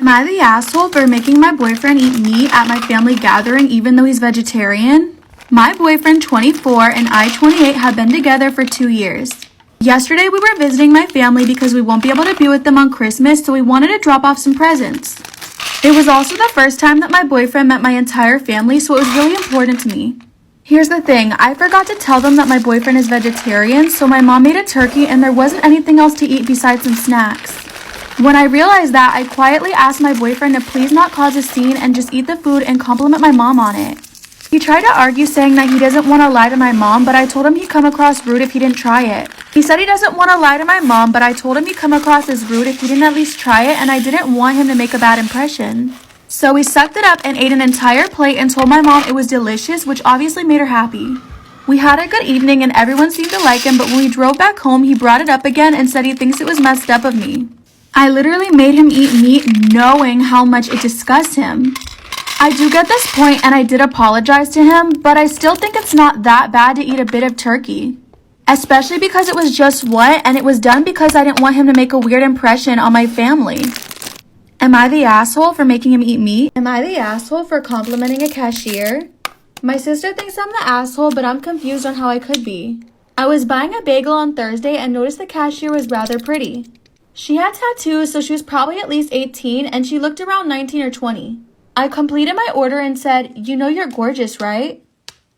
Am I the asshole for making my boyfriend eat meat at my family gathering even though he's vegetarian? My boyfriend, 24, and I, 28, have been together for 2 years. Yesterday we were visiting my family because we won't be able to be with them on Christmas, so we wanted to drop off some presents. It was also the first time that my boyfriend met my entire family, so it was really important to me. Here's the thing, I forgot to tell them that my boyfriend is vegetarian, so my mom made a turkey and there wasn't anything else to eat besides some snacks. When I realized that, I quietly asked my boyfriend to please not cause a scene and just eat the food and compliment my mom on it. He tried to argue saying that he doesn't want to lie to my mom, but I told him he'd come across rude if he didn't try it. He said he doesn't want to lie to my mom, but I told him he'd come across as rude if he didn't at least try it, and I didn't want him to make a bad impression. So we sucked it up and ate an entire plate and told my mom it was delicious, which obviously made her happy. We had a good evening and everyone seemed to like him, but when we drove back home, he brought it up again and said he thinks it was messed up of me. I literally made him eat meat knowing how much it disgusts him. I do get this point and I did apologize to him, but I still think it's not that bad to eat a bit of turkey. Especially because it was just what, and it was done because I didn't want him to make a weird impression on my family. Am I the asshole for making him eat meat? Am I the asshole for complimenting a cashier? My sister thinks I'm the asshole, but I'm confused on how I could be. I was buying a bagel on Thursday and noticed the cashier was rather pretty. She had tattoos, so she was probably at least 18, and she looked around 19 or 20. I completed my order and said, "You know you're gorgeous, right?"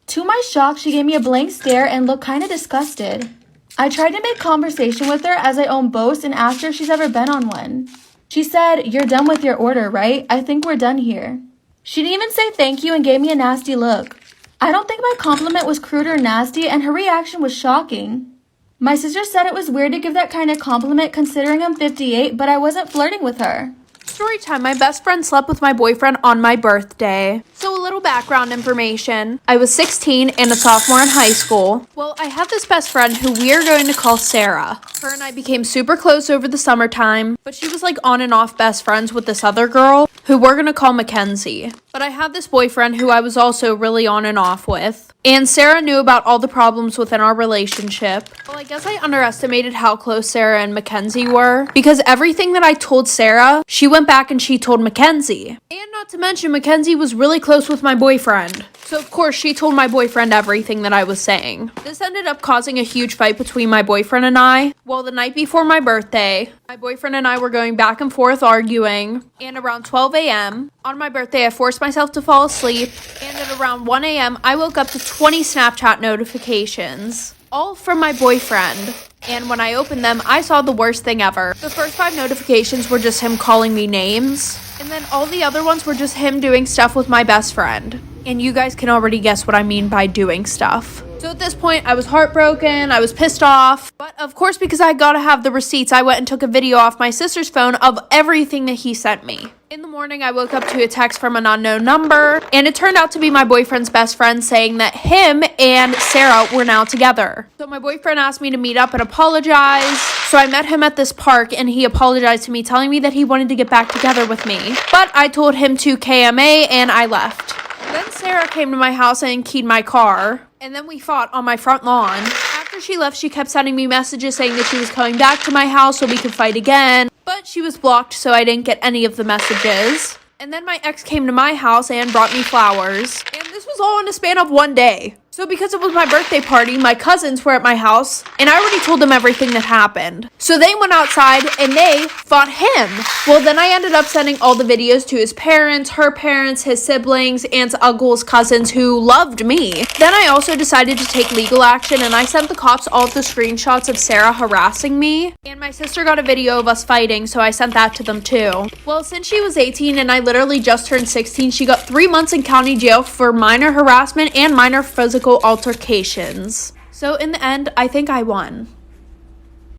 To my shock, she gave me a blank stare and looked kind of disgusted. I tried to make conversation with her as I own both and asked her if she's ever been on one. She said, "You're done with your order, right? I think we're done here." She didn't even say thank you and gave me a nasty look. I don't think my compliment was crude or nasty, and her reaction was shocking. My sister said it was weird to give that kind of compliment considering I'm 58, but I wasn't flirting with her. Story time. My best friend slept with my boyfriend on my birthday. So a little background information. I was 16 and a sophomore in high school. Well, I have this best friend who we are going to call Sarah. Her and I became super close over the summertime, but she was like on and off best friends with this other girl who we're going to call Mackenzie. But I had this boyfriend who I was also really on and off with. And Sarah knew about all the problems within our relationship. Well, I guess I underestimated how close Sarah and Mackenzie were, because everything that I told Sarah, she went back and she told Mackenzie. And not to mention, Mackenzie was really close with my boyfriend. So of course, she told my boyfriend everything that I was saying. This ended up causing a huge fight between my boyfriend and I. Well, the night before my birthday, my boyfriend and I were going back and forth arguing, and around 12 a.m., on my birthday, I forced myself to fall asleep, and at around 1 a.m., I woke up to 20 Snapchat notifications, all from my boyfriend. And when I opened them, I saw the worst thing ever. The first 5 notifications were just him calling me names, and then all the other ones were just him doing stuff with my best friend. And you guys can already guess what I mean by doing stuff. So at this point, I was heartbroken, I was pissed off, but of course, because I gotta have the receipts, I went and took a video off my sister's phone of everything that he sent me. In the morning, I woke up to a text from an unknown number, and it turned out to be my boyfriend's best friend saying that him and Sarah were now together. So my boyfriend asked me to meet up and apologize. So I met him at this park, and he apologized to me, telling me that he wanted to get back together with me. But I told him to KMA, and I left. Then Sarah came to my house and keyed my car, and then we fought on my front lawn. After she left, she kept sending me messages saying that she was coming back to my house so we could fight again, but she was blocked, so I didn't get any of the messages. And then my ex came to my house and brought me flowers, and this was all in a span of 1 day. So because it was my birthday party, my cousins were at my house, and I already told them everything that happened. So they went outside, and they fought him. Well, then I ended up sending all the videos to his parents, her parents, his siblings, aunts, uncles, cousins who loved me. Then I also decided to take legal action, and I sent the cops all of the screenshots of Sarah harassing me. And my sister got a video of us fighting, so I sent that to them too. Well, since she was 18 and I literally just turned 16, she got 3 months in county jail for minor harassment and minor physical altercations. So in the end, I think I won.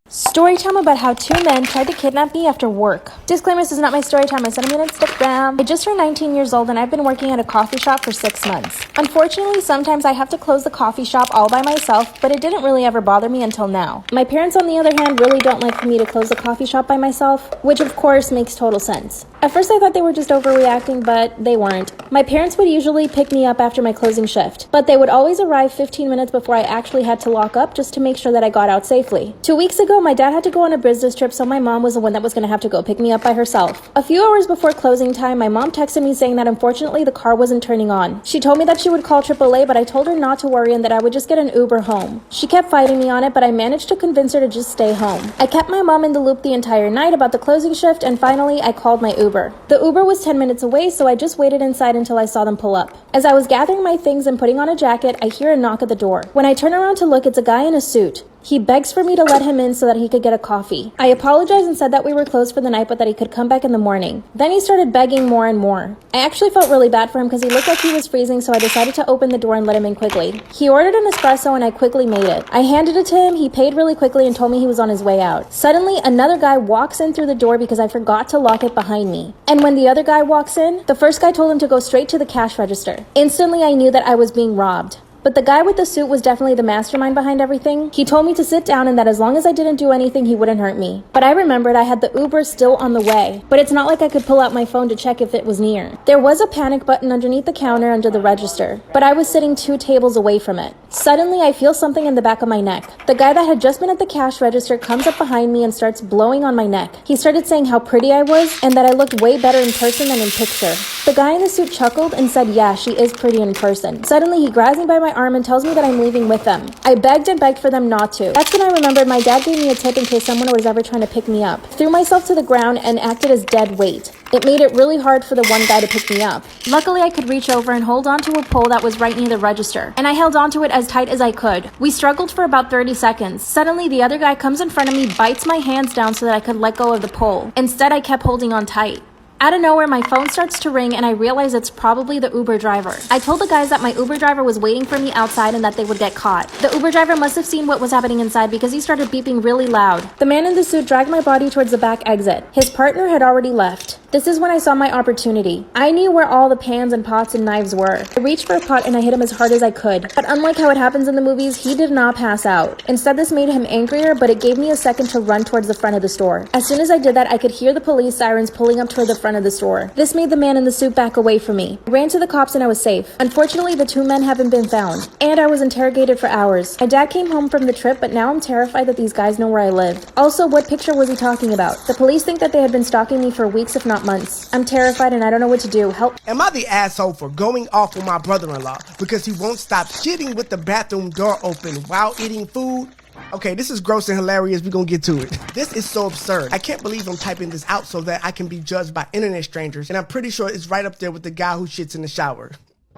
Story time about how 2 men tried to kidnap me after work. Disclaimer, this is not my story time. I sent them on Instagram. I just turned 19 years old and I've been working at a coffee shop for 6 months. Unfortunately, sometimes I have to close the coffee shop all by myself, but it didn't really ever bother me until now. My parents, on the other hand, really don't like for me to close the coffee shop by myself, which of course makes total sense. At first I thought they were just overreacting, but they weren't. My parents would usually pick me up after my closing shift, but they would always arrive 15 minutes before I actually had to lock up just to make sure that I got out safely. 2 weeks ago, go, my dad had to go on a business trip, so my mom was the one that was going to have to go pick me up by herself. A few hours before closing time, my mom texted me saying that unfortunately the car wasn't turning on. She told me that she would call AAA, but I told her not to worry and that I would just get an Uber home. She kept fighting me on it, but I managed to convince her to just stay home. I kept my mom in the loop the entire night about the closing shift, and finally I called my Uber. The Uber was 10 minutes away, so I just waited inside until I saw them pull up. As I was gathering my things and putting on a jacket, I hear a knock at the door. When I turn around to look, it's a guy in a suit. He begs for me to let him in so that he could get a coffee. I apologized and said that we were closed for the night but that he could come back in the morning. Then he started begging more and more. I actually felt really bad for him because he looked like he was freezing, so I decided to open the door and let him in quickly. He ordered an espresso and I quickly made it. I handed it to him, he paid really quickly and told me he was on his way out. Suddenly, another guy walks in through the door because I forgot to lock it behind me. And when the other guy walks in, the first guy told him to go straight to the cash register. Instantly, I knew that I was being robbed. But the guy with the suit was definitely the mastermind behind everything. He told me to sit down and that as long as I didn't do anything, he wouldn't hurt me. But I remembered I had the Uber still on the way. But it's not like I could pull out my phone to check if it was near. There was a panic button underneath the counter under the register, but I was sitting 2 tables away from it. Suddenly, I feel something in the back of my neck. The guy that had just been at the cash register comes up behind me and starts blowing on my neck. He started saying how pretty I was and that I looked way better in person than in picture. The guy in the suit chuckled and said, yeah, she is pretty in person. Suddenly, he grabs me by my arm and tells me that I'm leaving with them. I begged and begged for them not to. That's when I remembered my dad gave me a tip in case someone was ever trying to pick me up. Threw myself to the ground and acted as dead weight. It made it really hard for the one guy to pick me up. Luckily, I could reach over and hold onto a pole that was right near the register, and I held onto it as tight as I could. We struggled for about 30 seconds. Suddenly, the other guy comes in front of me, bites my hands down so that I could let go of the pole. Instead, I kept holding on tight. Out of nowhere, my phone starts to ring and I realize it's probably the Uber driver. I told the guys that my Uber driver was waiting for me outside and that they would get caught. The Uber driver must have seen what was happening inside because he started beeping really loud. The man in the suit dragged my body towards the back exit. His partner had already left. This is when I saw my opportunity. I knew where all the pans and pots and knives were. I reached for a pot and I hit him as hard as I could. But unlike how it happens in the movies, he did not pass out. Instead, this made him angrier, but it gave me a second to run towards the front of the store. As soon as I did that, I could hear the police sirens pulling up toward the front of the store. This made the man in the suit back away from me. I ran to the cops and I was safe. Unfortunately, the 2 men haven't been found. And I was interrogated for hours. My dad came home from the trip, but now I'm terrified that these guys know where I live. Also, what picture was he talking about? The police think that they had been stalking me for weeks, if not months. I'm terrified and I don't know what to do. Help. Am I the asshole for going off on my brother-in-law because he won't stop shitting with the bathroom door open while eating food? Okay, this is gross and hilarious. We're gonna get to it. This is so absurd. I can't believe I'm typing this out so that I can be judged by internet strangers, and I'm pretty sure it's right up there with the guy who shits in the shower.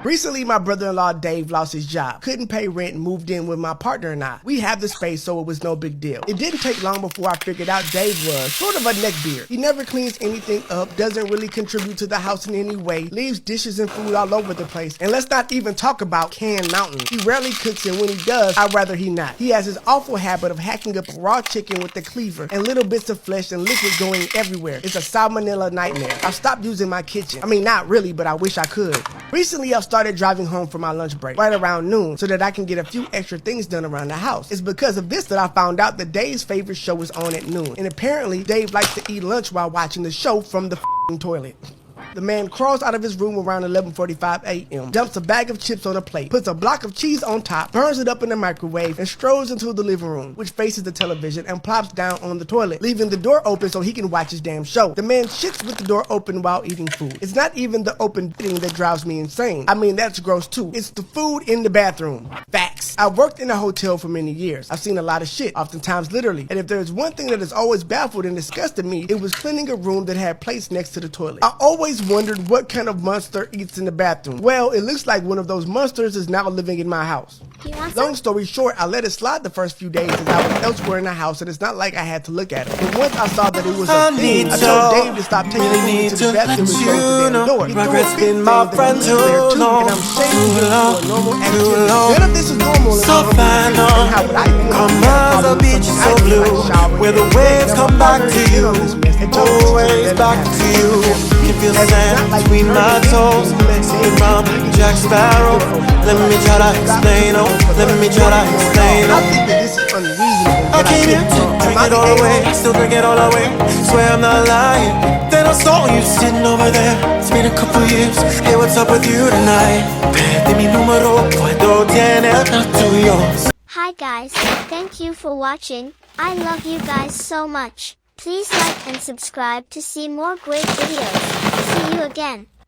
Recently, my brother-in-law Dave lost his job, couldn't pay rent, and moved in with my partner and I. We have the space, so it was no big deal. It didn't take long before I figured out Dave was sort of a neckbeard. He never cleans anything up, doesn't really contribute to the house in any way, leaves dishes and food all over the place, and let's not even talk about canned mountains. He rarely cooks, and when he does, I'd rather he not. He has his awful habit of hacking up raw chicken with the cleaver, and little bits of flesh and liquid going everywhere. It's a salmonella nightmare. I've stopped using my kitchen. I mean, not really, but I wish I could. Recently, I've started driving home for my lunch break right around noon so that I can get a few extra things done around the house. It's because of this that I found out that Dave's favorite show is on at noon, and apparently Dave likes to eat lunch while watching the show from the toilet. The man crawls out of his room around 11:45 a.m., dumps a bag of chips on a plate, puts a block of cheese on top, burns it up in the microwave, and strolls into the living room, which faces the television, and plops down on the toilet, leaving the door open so he can watch his damn show. The man shits with the door open while eating food. It's not even the open thing that drives me insane. I mean, that's gross too. It's the food in the bathroom. Facts. I've worked in a hotel for many years. I've seen a lot of shit, oftentimes literally. And if there's one thing that has always baffled and disgusted me, it was cleaning a room that had plates next to the toilet. I always wondered what kind of monster eats in the bathroom. Well, it looks like one of those monsters is now living in my house. Long story short, I let it slide the first few days as I was elsewhere in the house, and it's not like I had to look at it. But once I saw that it was a thing, I told Dave to stop taking me to the bathroom and close the damn door. Regrets been my friend too long, too long. None of this is normal. So fine, Mama's a beach so blue, where the waves come back to you, always back to you. You feel sand between my toes, singing from Jack Sparrow. Let me try to explain, oh, let me try to explain, I think that this is unreasonable. I came here to drink it all away, still drink it all away. Swear I'm not lying. Then I saw you sitting over there. It's been a couple years. Hey, what's up with you tonight? Perdí mi número, puedo tener el tuyo. Hi guys, thank you for watching. I love you guys so much. Please like and subscribe to see more great videos. See you again.